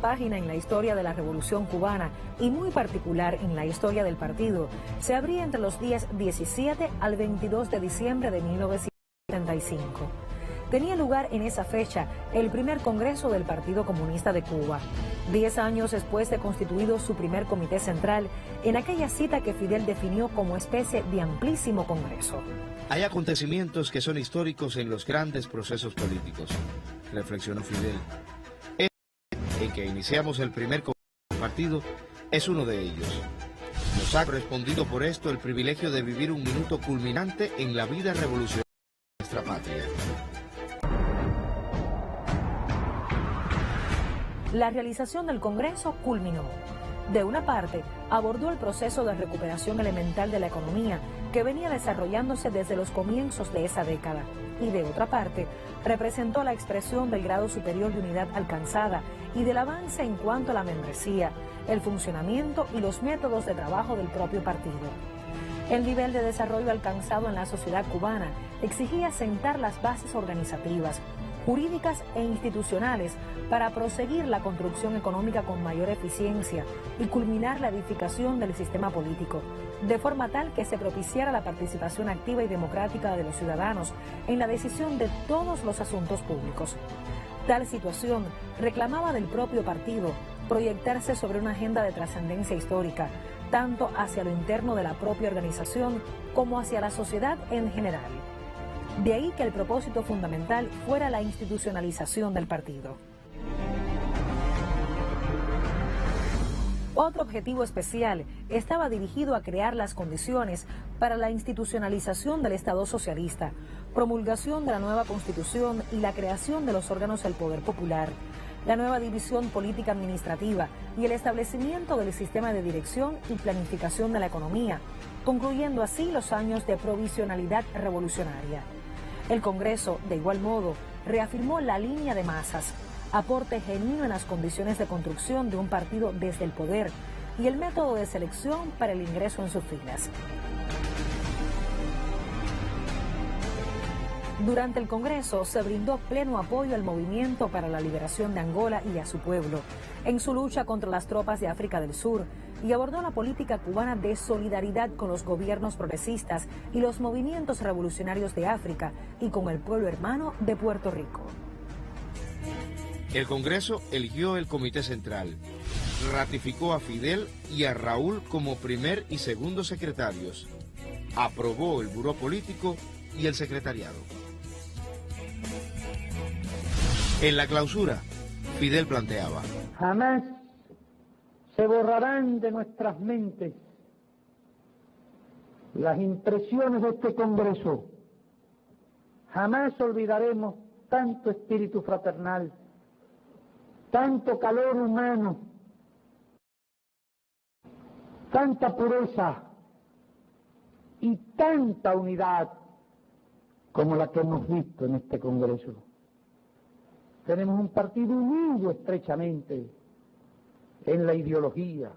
página en la historia de la Revolución Cubana y muy particular en la historia del partido se abría entre los días 17 al 22 de diciembre de 1975. Tenía lugar en esa fecha el primer Congreso del Partido Comunista de Cuba, 10 años después de constituido su primer comité central, en aquella cita que Fidel definió como especie de amplísimo congreso. Hay acontecimientos que son históricos en los grandes procesos políticos, reflexionó Fidel. En que iniciamos el primer Congreso del partido es uno de ellos. Nos ha correspondido por esto el privilegio de vivir un minuto culminante en la vida revolucionaria de nuestra patria. La realización del Congreso culminó. De una parte, abordó el proceso de recuperación elemental de la economía que venía desarrollándose desde los comienzos de esa década. Y de otra parte, representó la expresión del grado superior de unidad alcanzada y del avance en cuanto a la membresía, el funcionamiento y los métodos de trabajo del propio partido. El nivel de desarrollo alcanzado en la sociedad cubana exigía sentar las bases organizativas, jurídicas e institucionales para proseguir la construcción económica con mayor eficiencia y culminar la edificación del sistema político, de forma tal que se propiciara la participación activa y democrática de los ciudadanos en la decisión de todos los asuntos públicos. Tal situación reclamaba del propio partido proyectarse sobre una agenda de trascendencia histórica, tanto hacia lo interno de la propia organización como hacia la sociedad en general. De ahí que el propósito fundamental fuera la institucionalización del partido. Otro objetivo especial estaba dirigido a crear las condiciones para la institucionalización del Estado socialista, promulgación de la nueva Constitución y la creación de los órganos del Poder Popular, la nueva división política administrativa y el establecimiento del sistema de dirección y planificación de la economía, concluyendo así los años de provisionalidad revolucionaria. El Congreso, de igual modo, reafirmó la línea de masas, aporte genuino en las condiciones de construcción de un partido desde el poder y el método de selección para el ingreso en sus filas. Durante el Congreso se brindó pleno apoyo al movimiento para la liberación de Angola y a su pueblo, en su lucha contra las tropas de África del Sur, y abordó la política cubana de solidaridad con los gobiernos progresistas y los movimientos revolucionarios de África y con el pueblo hermano de Puerto Rico. El Congreso eligió el Comité Central, ratificó a Fidel y a Raúl como primer y segundo secretarios, aprobó el Buró Político y el Secretariado. En la clausura, Fidel planteaba: jamás se borrarán de nuestras mentes las impresiones de este Congreso. Jamás olvidaremos tanto espíritu fraternal, tanto calor humano, tanta pureza y tanta unidad como la que hemos visto en este Congreso. Tenemos un partido unido estrechamente en la ideología,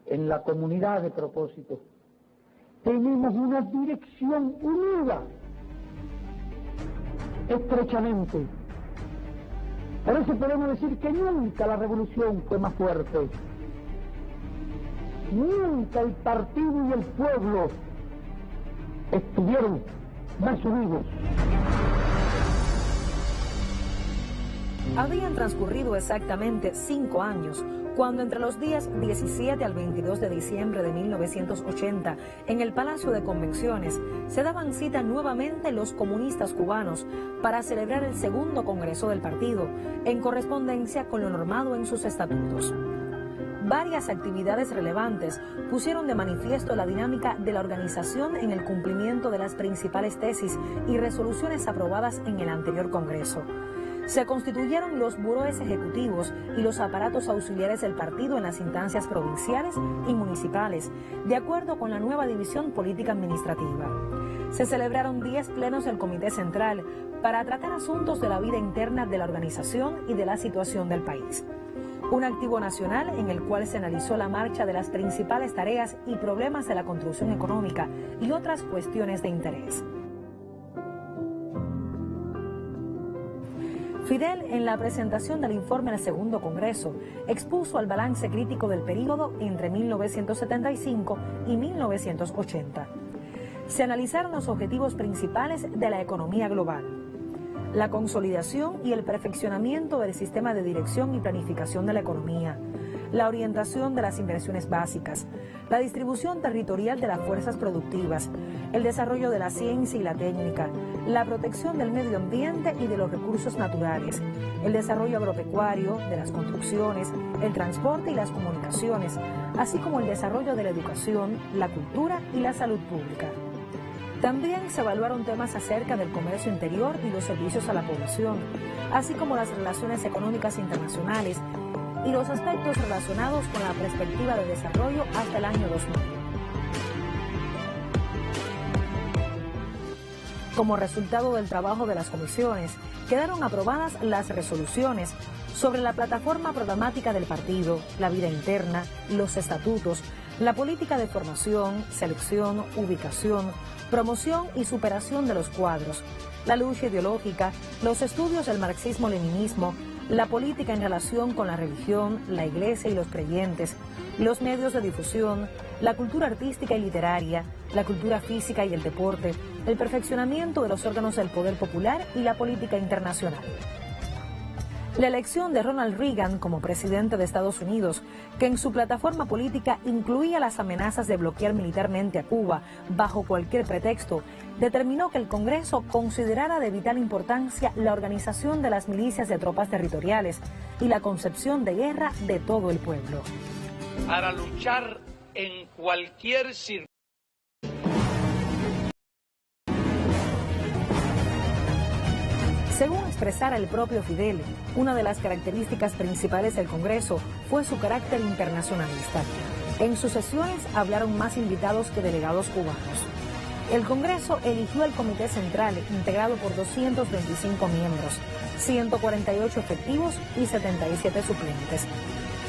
en la comunidad de propósitos. Tenemos una dirección unida estrechamente. Por eso podemos decir que nunca la revolución fue más fuerte. Nunca el partido y el pueblo estuvieron más unidos. Habían transcurrido exactamente 5 años cuando entre los días 17 al 22 de diciembre de 1980, en el Palacio de Convenciones, se daban cita nuevamente los comunistas cubanos para celebrar el segundo Congreso del partido, en correspondencia con lo normado en sus estatutos. Varias actividades relevantes pusieron de manifiesto la dinámica de la organización en el cumplimiento de las principales tesis y resoluciones aprobadas en el anterior Congreso. Se constituyeron los burós ejecutivos y los aparatos auxiliares del partido en las instancias provinciales y municipales, de acuerdo con la nueva división política administrativa. Se celebraron 10 plenos del Comité Central para tratar asuntos de la vida interna de la organización y de la situación del país. Un activo nacional en el cual se analizó la marcha de las principales tareas y problemas de la construcción económica y otras cuestiones de interés. Fidel, en la presentación del informe del Segundo Congreso, expuso el balance crítico del período entre 1975 y 1980. Se analizaron los objetivos principales de la economía global, la consolidación y el perfeccionamiento del sistema de dirección y planificación de la economía, la orientación de las inversiones básicas, la distribución territorial de las fuerzas productivas, el desarrollo de la ciencia y la técnica, la protección del medio ambiente y de los recursos naturales, el desarrollo agropecuario, de las construcciones, el transporte y las comunicaciones, así como el desarrollo de la educación, la cultura y la salud pública. También se evaluaron temas acerca del comercio interior y los servicios a la población, así como las relaciones económicas internacionales y los aspectos relacionados con la perspectiva de desarrollo hasta el año 2000. Como resultado del trabajo de las comisiones, quedaron aprobadas las resoluciones sobre la plataforma programática del partido, la vida interna, los estatutos, la política de formación, selección, ubicación, promoción y superación de los cuadros, la lucha ideológica, los estudios del marxismo-leninismo, la política en relación con la religión, la iglesia y los creyentes, los medios de difusión, la cultura artística y literaria, la cultura física y el deporte, el perfeccionamiento de los órganos del poder popular y la política internacional. La elección de Ronald Reagan como presidente de Estados Unidos, que en su plataforma política incluía las amenazas de bloquear militarmente a Cuba bajo cualquier pretexto, determinó que el Congreso considerara de vital importancia la organización de las milicias de tropas territoriales y la concepción de guerra de todo el pueblo. Para luchar en cualquier circunstancia. Según expresara el propio Fidel, una de las características principales del Congreso fue su carácter internacionalista. En sus sesiones hablaron más invitados que delegados cubanos. El Congreso eligió el Comité Central, integrado por 225 miembros, 148 efectivos y 77 suplentes.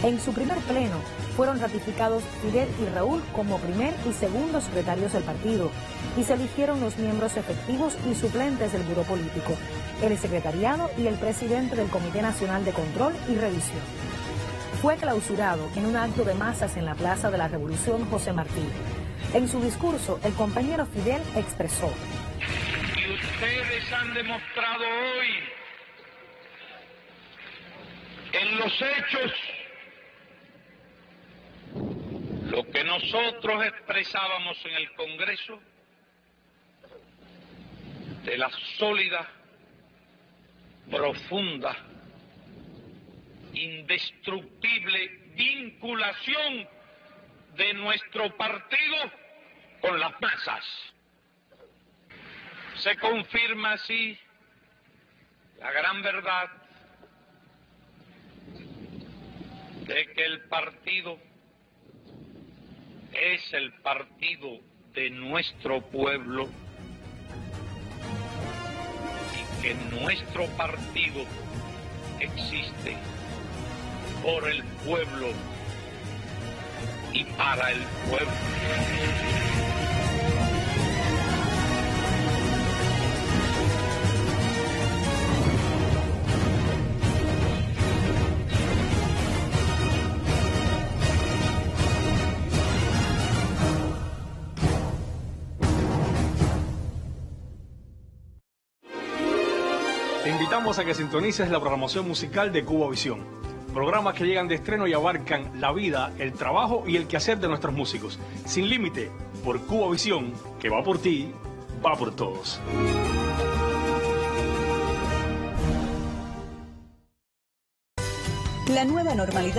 En su primer pleno fueron ratificados Fidel y Raúl como primer y segundo secretarios del partido y se eligieron los miembros efectivos y suplentes del Buró Político, el secretariado y el presidente del Comité Nacional de Control y Revisión. Fue clausurado en un acto de masas en la Plaza de la Revolución José Martí. En su discurso, el compañero Fidel expresó: Y ustedes han demostrado hoy en los hechos lo que nosotros expresábamos en el Congreso de la sólida, profunda, indestructible vinculación de nuestro partido con las masas. Se confirma así la gran verdad de que el partido es el partido de nuestro pueblo y que nuestro partido existe por el pueblo y para el pueblo. Te invitamos a que sintonices la programación musical de Cubavisión. Programas que llegan de estreno y abarcan la vida, el trabajo y el quehacer de nuestros músicos. Sin límite, por Cubavisión, que va por ti, va por todos. La nueva normalidad.